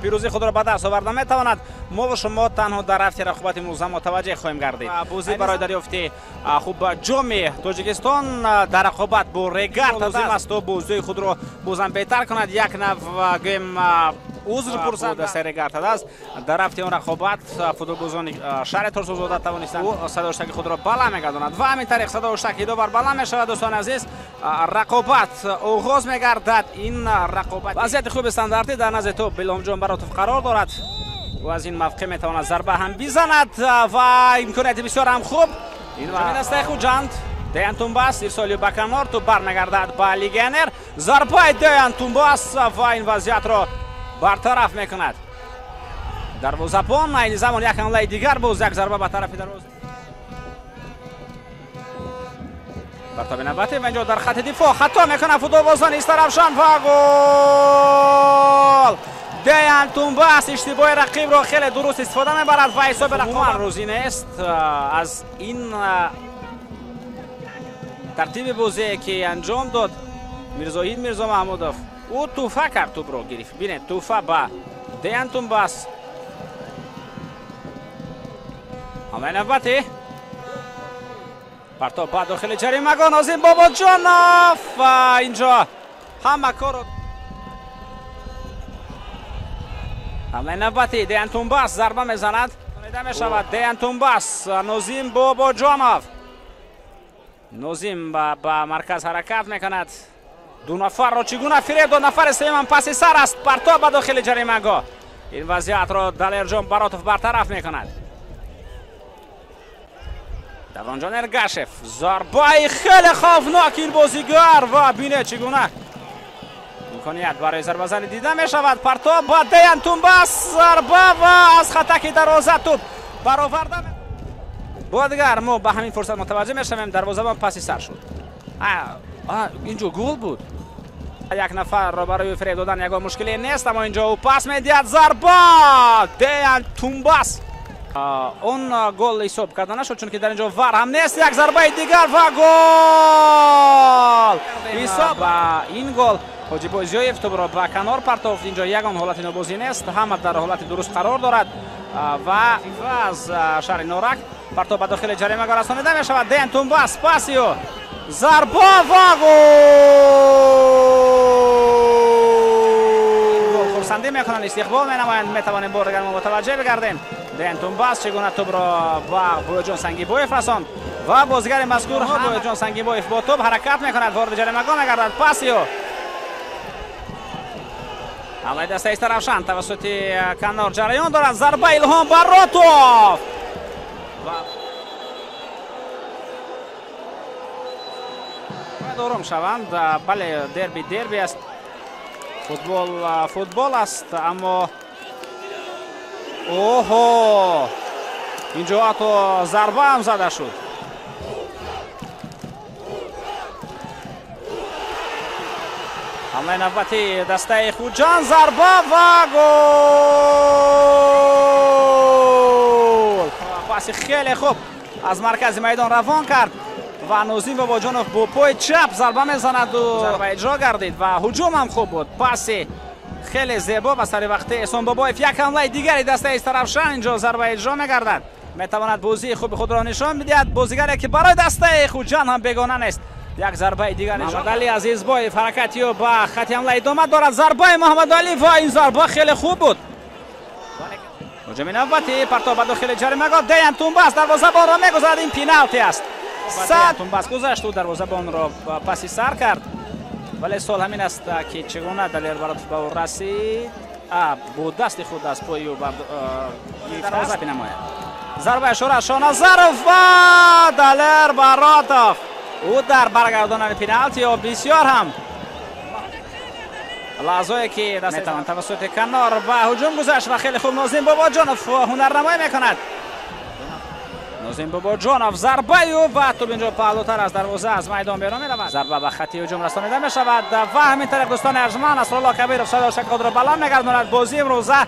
پیروزی خود را به دست آورده میتواند. ما و شما تنها در هفته رقابت امروز متوجه خواهیم گردید. بازی برای دریافت خوب جام تاجیکستان در رقابت با ریگارد لازم است تا بازی خود را بازم بهتر کند. یک نو گیم عذر پرسد دست ریگارد است. در هفته اون رقابت فوتبالبازان شهر ترسوزاده توانستند او صداشتک خود را بالا میگرداند و همین طریق صداشتک دو بار بالا میشود. دوستان عزیز، رقابت آغاز میگردد. این رقابت وضعیت خوب استانداردی در نزد تو بلهم جان براتف قرار دارد و از این موقع میتواند ضربه هم بزند و امکانیت بسیار هم خوب. این زمین است خوجاند دیان تومباس ارسالی به کنار تو برمیگردد به لیگنر. ضربه دیان تومباس و این وضعیت را برطرف میکند. دروازه‌بان این زمان یک حمله دیگر باز یک ضربه به طرف دروازه. برتاب نوبتی و اینجا در خط دفاع خطا میکنه فوتبالبازان استرافشان و گل. دیان تومباس اشتباه رقیب را خیلی درست استفاده میبرد و حساب رقم روزی نیست. از این ترتیب بازی که انجام داد میرزاهید میرزا محمودوف، او توفه کرد، توپ را گرفت. ببینید توفه به دیان تومباس. حمله نوبتی پرتاب به داخل جریمه نازم باباجانوف و اینجا همه کار. حمله نوبتی دیان تومباس ضربه میزند. دیده میشود دیان تومباس نازم باباجانوف. نازم به مرکز حرکت میکند. دو نفر را چگونه فریب دو نفر سوم پس سر است. پرتاب به داخل جریمه گاه. این وضعیت را دلیرجان براتوف برطرف میکند. دوانجان ارگاشف ضربه خیلی خوفناک این بازیگر و بینه چگونه امکانیت برای ضربه زنی دیده می شود. پرتاب با دیان تومباس ضربه و از خطک دروازه توپ برآورده. بازیگر ما به همین فرصت متوجه می شویم دروازه‌بان پس سر شد. اینجا گل بود. یک نفر را برای فریب دادن یک مشکلی نیست، اما اینجا او پاس میدهد. ضربه دیان تومباس اون گل حساب کرده نشد چون که در اینجا ور هم نیست. یک ضربه دیگر و گل حساب. این گل حاجی بازیایف تو را به کنار پرتافت. اینجا یگان حالت نوبازی نیست، همه در حالت درست قرار دارد و از شهر نورک پرتاب به داخل جریمه گاه رسانیده می شود. دیان تومباس پاسیو ضربه و گل. خرسندی میکنند، استقبال مینمایند. میتوانیم بار دیگر متوجه بگردیم دیان تومباس چگونه توپ را با بویجان سنگیبویف رساند و بازیگر مذکور هم بویجان سنگیبویف با توپ حرکت میکند. وارد جریمه گاه میگردد. پاسیو حمله دسته استرافشان توسط کنار جریان دارد. ضربه الهام براتوف آرام شوند. بله دربی است، فوتبال است، اما اوهو اینجا تو ضربه هم زده شد. حمله نوبتی دسته خوجان ضربه و گل. پاس خیلی خوب از مرکز میدان روان کرد و نازم باباجانوف با پای چپ ضربه میزند و ضربه اجرا گردید و هجوم هم خوب بود. پاس خیلی زیبا و سر وقت احسان بابایف. یک حمله دیگری دسته استرافشان اینجا ضربه اجرا میگردد. میتواند بازی خوب خود را نشان بدهد. بازیگری که برای دسته خوجان هم بیگانه نیست. یک ضربه دیگر محمد علی عزیزبایف حرکتی و با خط حمله ادامه دارد. ضربه محمد علی و این ضربه خیلی خوب بود. هجوم نوبتی پرتاب به داخل جریمه گاه. دیان تومباس دروازه‌بان را میگذارد. این پنالتی است. دیان تومباس گذشت و دروازه‌بان را پسی سر کرد، ولی سوال همین است که چگونه دلیر براتوف به او رسید. با دست خود از پای او دروازه نماید. ضربه شوره شانازر و دلیر براتوف او در برگرداندن پنالتی و بسیار هم لحظه‌ای که دست میتوان توسط کنار به هجوم گذشت و خیلی خوب نازم باباجانوف هنرنمایی میکند. نازم باباجانوف ضربه و توپ اینجا پهلوتر از دروازه از میدان بیرون میرود. ضربه به خط هجوم رسانیده میشود و همین طریق دوستان ارجمند نصرالله کبیرов صداشک خود را بلند میگرداند. بازی امروزه